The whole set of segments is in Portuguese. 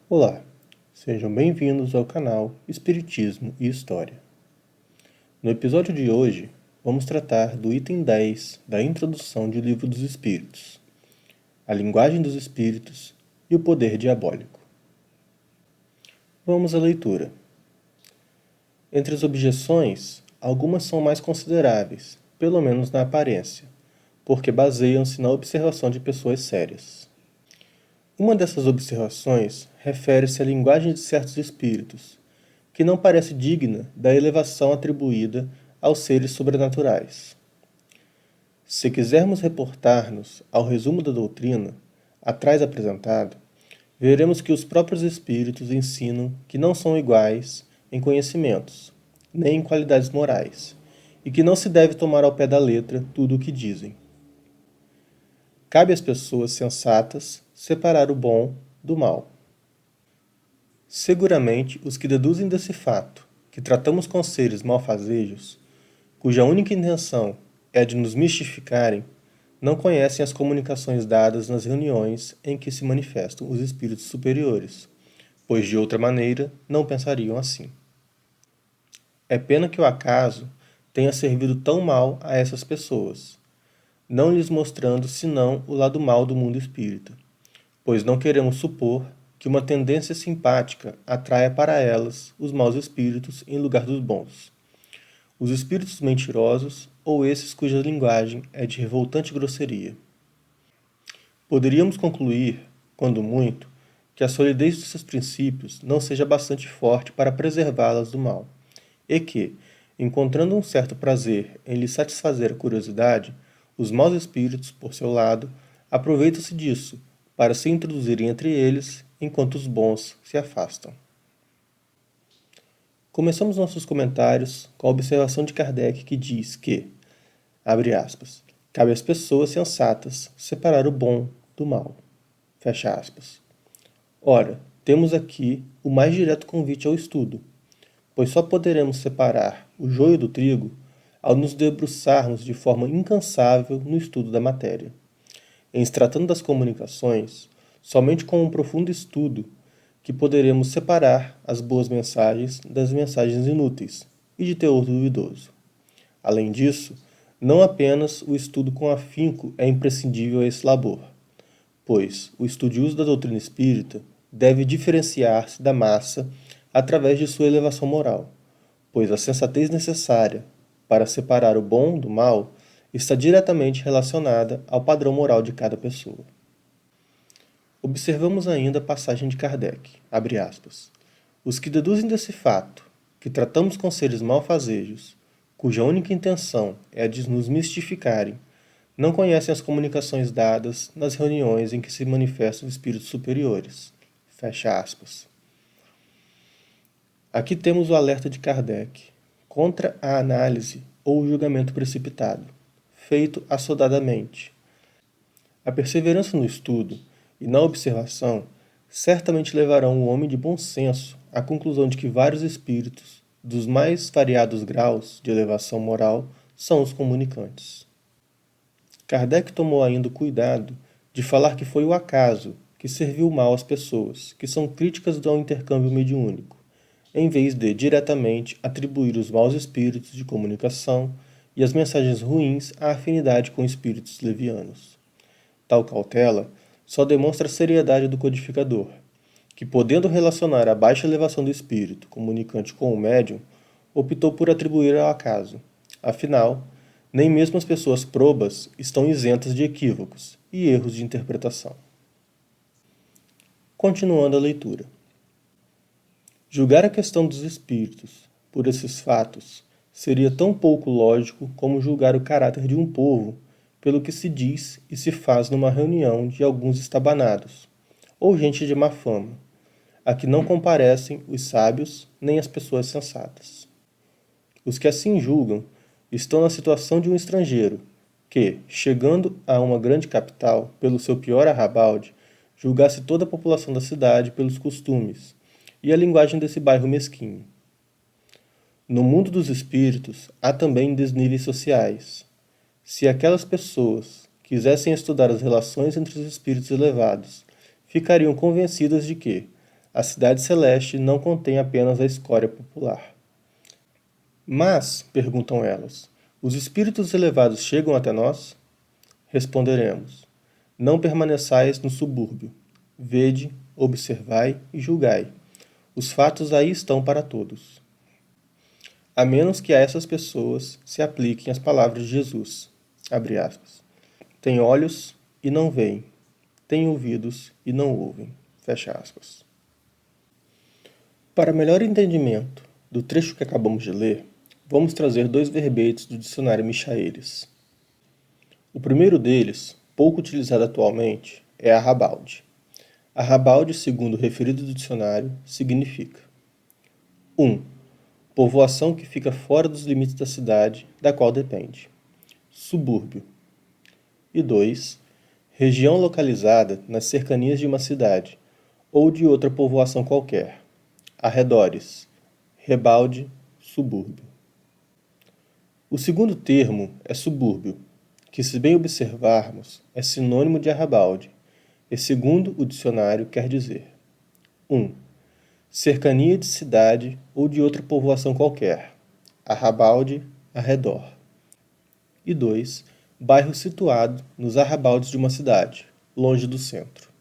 Olá, sejam bem-vindos ao canal Espiritismo e História. No episódio de hoje, vamos tratar do item 10 da introdução de O Livro dos Espíritos, a linguagem dos espíritos e o poder diabólico. Vamos à leitura. Entre as objeções, algumas são mais consideráveis, pelo menos na aparência, porque baseiam-se na observação de pessoas sérias. Uma dessas observações refere-se à linguagem de certos espíritos, que não parece digna da elevação atribuída aos seres sobrenaturais. Se quisermos reportar-nos ao resumo da doutrina, atrás apresentado, veremos que os próprios espíritos ensinam que não são iguais em conhecimentos, nem em qualidades morais, e que não se deve tomar ao pé da letra tudo o que dizem. Cabe às pessoas sensatas separar o bom do mal. Seguramente, os que deduzem desse fato, que tratamos com seres malfazejos, cuja única intenção é de nos mistificarem, não conhecem as comunicações dadas nas reuniões em que se manifestam os espíritos superiores, pois de outra maneira não pensariam assim. É pena que o acaso tenha servido tão mal a essas pessoas, não lhes mostrando senão o lado mal do mundo espírita, pois não queremos supor que uma tendência simpática atraia para elas os maus espíritos em lugar dos bons, os espíritos mentirosos ou esses cuja linguagem é de revoltante grosseria. Poderíamos concluir, quando muito, que a solidez de seus princípios não seja bastante forte para preservá-las do mal, e que, encontrando um certo prazer em lhes satisfazer a curiosidade, os maus espíritos, por seu lado, aproveitam-se disso para se introduzirem entre eles, enquanto os bons se afastam. Começamos nossos comentários com a observação de Kardec que diz que, abre aspas, cabe às pessoas sensatas separar o bom do mal. Fecha aspas. Ora, temos aqui o mais direto convite ao estudo, pois só poderemos separar o joio do trigo ao nos debruçarmos de forma incansável no estudo da matéria. Em se tratando das comunicações, somente com um profundo estudo que poderemos separar as boas mensagens das mensagens inúteis e de teor duvidoso. Além disso, não apenas o estudo com afinco é imprescindível a esse labor, pois o estudioso da doutrina espírita deve diferenciar-se da massa através de sua elevação moral, pois a sensatez necessária para separar o bom do mal está diretamente relacionada ao padrão moral de cada pessoa. Observamos ainda a passagem de Kardec, abre aspas, os que deduzem desse fato, que tratamos com seres malfazejos, cuja única intenção é a de nos mistificarem, não conhecem as comunicações dadas nas reuniões em que se manifestam espíritos superiores. Fecha aspas. Aqui temos o alerta de Kardec contra a análise ou o julgamento precipitado, feito assodadamente. A perseverança no estudo e na observação certamente levarão o homem de bom senso à conclusão de que vários espíritos, dos mais variados graus de elevação moral, são os comunicantes. Kardec tomou ainda o cuidado de falar que foi o acaso que serviu mal às pessoas, que são críticas ao intercâmbio mediúnico, em vez de diretamente atribuir os maus espíritos de comunicação e as mensagens ruins à afinidade com espíritos levianos. Tal cautela só demonstra a seriedade do codificador, que, podendo relacionar a baixa elevação do espírito comunicante com o médium, optou por atribuir ao acaso. Afinal, nem mesmo as pessoas probas estão isentas de equívocos e erros de interpretação. Continuando a leitura. Julgar a questão dos espíritos por esses fatos seria tão pouco lógico como julgar o caráter de um povo pelo que se diz e se faz numa reunião de alguns estabanados, ou gente de má fama, a que não comparecem os sábios nem as pessoas sensatas. Os que assim julgam estão na situação de um estrangeiro, que, chegando a uma grande capital pelo seu pior arrabalde, julgasse toda a população da cidade pelos costumes e a linguagem desse bairro mesquinho. No mundo dos espíritos há também desníveis sociais. Se aquelas pessoas quisessem estudar as relações entre os espíritos elevados, ficariam convencidas de que, a cidade celeste não contém apenas a escória popular. Mas, perguntam elas, os espíritos elevados chegam até nós? Responderemos, não permaneçais no subúrbio. Vede, observai e julgai. Os fatos aí estão para todos. A menos que a essas pessoas se apliquem as palavras de Jesus. Abre aspas. Tem olhos e não veem. Tem ouvidos e não ouvem. Fecha aspas. Para melhor entendimento do trecho que acabamos de ler, vamos trazer dois verbetes do dicionário Michaelis. O primeiro deles, pouco utilizado atualmente, é arrabalde. Arrabalde, segundo o referido do dicionário, significa 1. Povoação que fica fora dos limites da cidade, da qual depende. Subúrbio. E 2. Região localizada nas cercanias de uma cidade ou de outra povoação qualquer. Arredores. Rebalde, subúrbio. O segundo termo é subúrbio, que, se bem observarmos, é sinônimo de arrabalde, e segundo o dicionário quer dizer 1. Cercania de cidade ou de outra povoação qualquer, arrabalde, arredor. E 2. Bairro situado nos arrabaldes de uma cidade, longe do centro.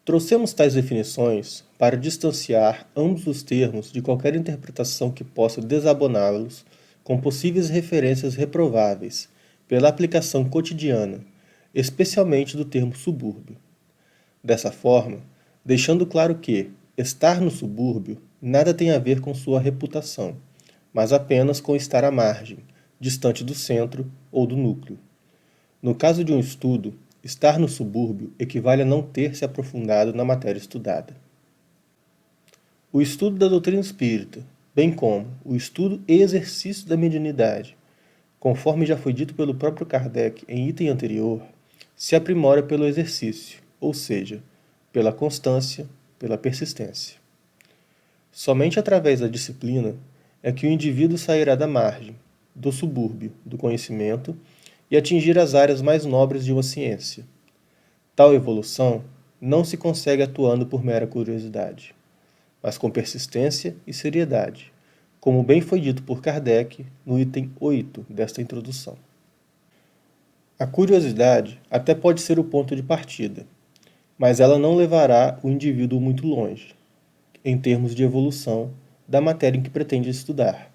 Trouxemos tais definições para distanciar ambos os termos de qualquer interpretação que possa desaboná-los com possíveis referências reprováveis pela aplicação cotidiana, especialmente do termo subúrbio. Dessa forma, deixando claro que estar no subúrbio nada tem a ver com sua reputação, mas apenas com estar à margem, distante do centro ou do núcleo. No caso de um estudo, estar no subúrbio equivale a não ter se aprofundado na matéria estudada. O estudo da doutrina espírita, bem como o estudo e exercício da mediunidade, conforme já foi dito pelo próprio Kardec em item anterior, se aprimora pelo exercício, ou seja, pela constância, pela persistência. Somente através da disciplina é que o indivíduo sairá da margem, do subúrbio, do conhecimento e atingir as áreas mais nobres de uma ciência. Tal evolução não se consegue atuando por mera curiosidade, mas com persistência e seriedade, como bem foi dito por Kardec no item 8 desta introdução. A curiosidade até pode ser o ponto de partida, mas ela não levará o indivíduo muito longe, em termos de evolução da matéria em que pretende estudar.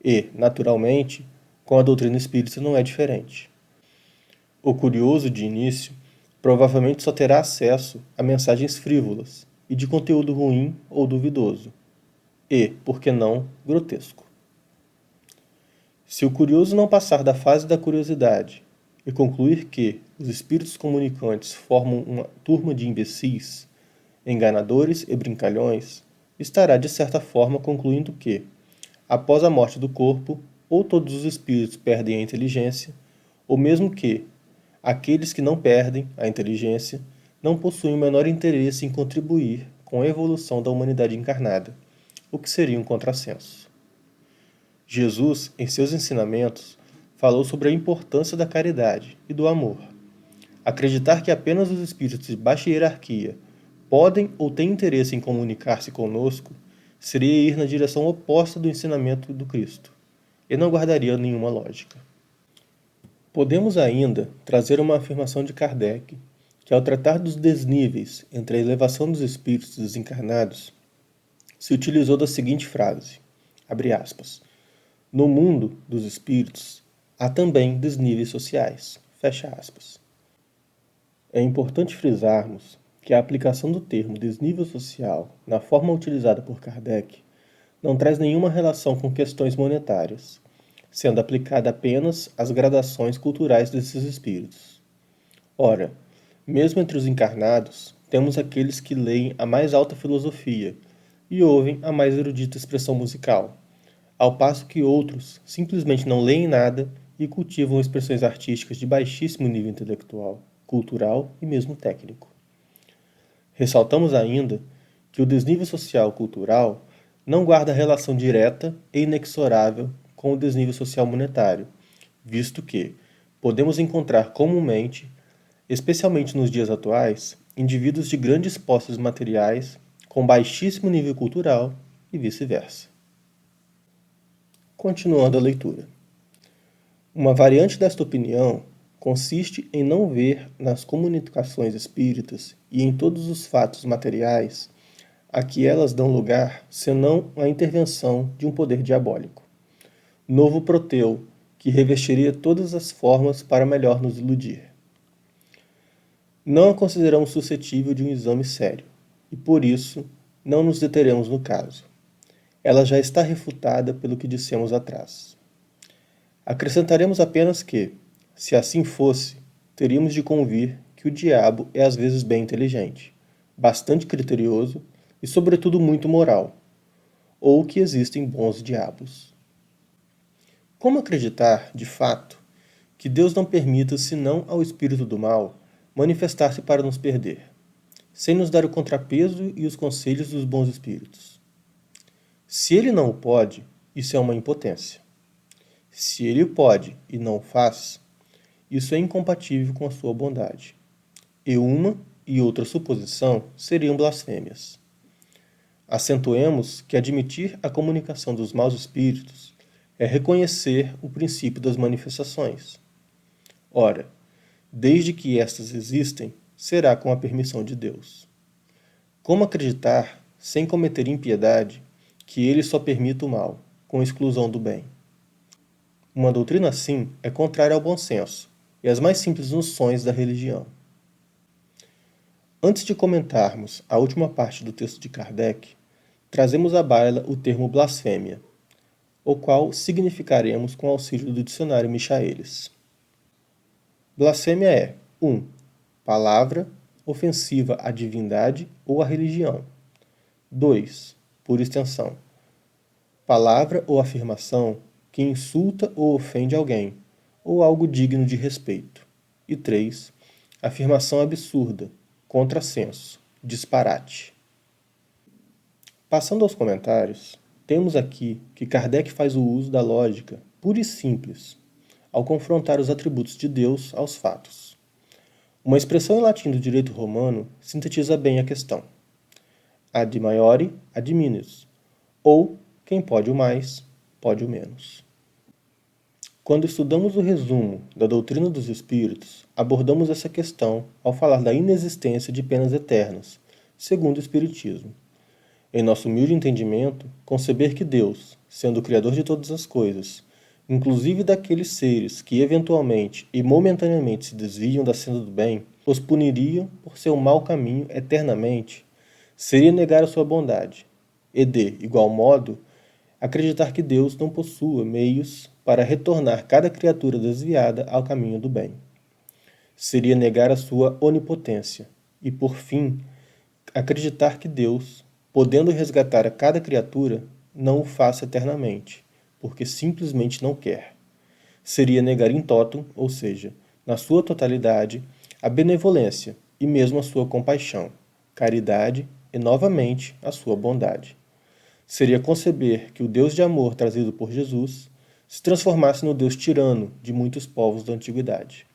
E, naturalmente, com a doutrina espírita não é diferente. O curioso, de início, provavelmente só terá acesso a mensagens frívolas e de conteúdo ruim ou duvidoso, e, por que não, grotesco. Se o curioso não passar da fase da curiosidade e concluir que os espíritos comunicantes formam uma turma de imbecis, enganadores e brincalhões, estará de certa forma concluindo que, após a morte do corpo, ou todos os espíritos perdem a inteligência, ou mesmo que aqueles que não perdem a inteligência não possuem o menor interesse em contribuir com a evolução da humanidade encarnada, o que seria um contrassenso. Jesus, em seus ensinamentos, falou sobre a importância da caridade e do amor. Acreditar que apenas os espíritos de baixa hierarquia podem ou têm interesse em comunicar-se conosco seria ir na direção oposta do ensinamento do Cristo, e não guardaria nenhuma lógica. Podemos ainda trazer uma afirmação de Kardec, que ao tratar dos desníveis entre a elevação dos espíritos desencarnados, se utilizou da seguinte frase, abre aspas, no mundo dos espíritos há também desníveis sociais, fecha aspas. É importante frisarmos que a aplicação do termo desnível social na forma utilizada por Kardec não traz nenhuma relação com questões monetárias, sendo aplicada apenas às gradações culturais desses espíritos. Ora, mesmo entre os encarnados, temos aqueles que leem a mais alta filosofia e ouvem a mais erudita expressão musical, ao passo que outros simplesmente não leem nada e cultivam expressões artísticas de baixíssimo nível intelectual, cultural e mesmo técnico. Ressaltamos ainda que o desnível social cultural não guarda relação direta e inexorável com o desnível social monetário, visto que podemos encontrar comumente, especialmente nos dias atuais, indivíduos de grandes posses materiais com baixíssimo nível cultural e vice-versa. Continuando a leitura. Uma variante desta opinião consiste em não ver nas comunicações espíritas e em todos os fatos materiais a que elas dão lugar senão a intervenção de um poder diabólico, novo Proteu, que revestiria todas as formas para melhor nos iludir. Não a consideramos suscetível de um exame sério, e por isso não nos deteremos no caso. Ela já está refutada pelo que dissemos atrás. Acrescentaremos apenas que, se assim fosse, teríamos de convir que o diabo é às vezes bem inteligente, bastante criterioso e sobretudo muito moral, ou que existem bons diabos. Como acreditar, de fato, que Deus não permita senão ao espírito do mal manifestar-se para nos perder, sem nos dar o contrapeso e os conselhos dos bons espíritos? Se ele não o pode, isso é uma impotência. Se ele pode e não o faz, isso é incompatível com a sua bondade. E uma e outra suposição seriam blasfêmias. Acentuemos que admitir a comunicação dos maus espíritos é reconhecer o princípio das manifestações. Ora, desde que estas existem, será com a permissão de Deus. Como acreditar, sem cometer impiedade, que ele só permita o mal, com exclusão do bem? Uma doutrina assim é contrária ao bom senso e às mais simples noções da religião. Antes de comentarmos a última parte do texto de Kardec, trazemos à baila o termo blasfêmia, o qual significaremos com auxílio do dicionário Michaelis. Blasfêmia é 1. Palavra ofensiva à divindade ou à religião. 2. Por extensão, palavra ou afirmação que insulta ou ofende alguém, ou algo digno de respeito. E 3. Afirmação absurda, contrassenso, disparate. Passando aos comentários, temos aqui que Kardec faz o uso da lógica pura e simples, ao confrontar os atributos de Deus aos fatos. Uma expressão em latim do direito romano sintetiza bem a questão. Ad maiore, ad minus, ou quem pode o mais, pode o menos. Quando estudamos o resumo da doutrina dos espíritos, abordamos essa questão ao falar da inexistência de penas eternas, segundo o Espiritismo. Em nosso humilde entendimento, conceber que Deus, sendo o Criador de todas as coisas, inclusive daqueles seres que eventualmente e momentaneamente se desviam da senda do bem, os puniriam por seu mau caminho eternamente, seria negar a sua bondade, e de igual modo, acreditar que Deus não possua meios para retornar cada criatura desviada ao caminho do bem. Seria negar a sua onipotência e, por fim, acreditar que Deus, podendo resgatar a cada criatura, não o faça eternamente, porque simplesmente não quer. Seria negar in totum, ou seja, na sua totalidade, a benevolência e mesmo a sua compaixão, caridade e, novamente, a sua bondade. Seria conceber que o Deus de amor trazido por Jesus se transformasse no Deus tirano de muitos povos da antiguidade.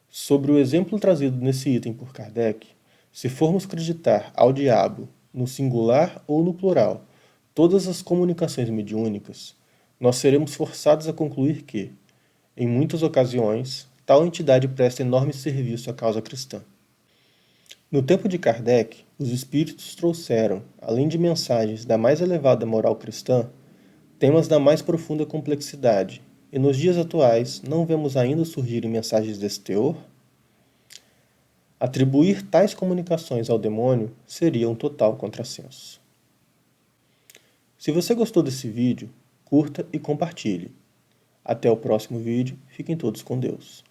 Sobre o exemplo trazido nesse item por Kardec, se formos acreditar ao diabo, no singular ou no plural, todas as comunicações mediúnicas, nós seremos forçados a concluir que, em muitas ocasiões, tal entidade presta enorme serviço à causa cristã. No tempo de Kardec, os espíritos trouxeram, além de mensagens da mais elevada moral cristã, temas da mais profunda complexidade, e nos dias atuais não vemos ainda surgirem mensagens desse teor? Atribuir tais comunicações ao demônio seria um total contrassenso. Se você gostou desse vídeo, curta e compartilhe. Até o próximo vídeo, fiquem todos com Deus.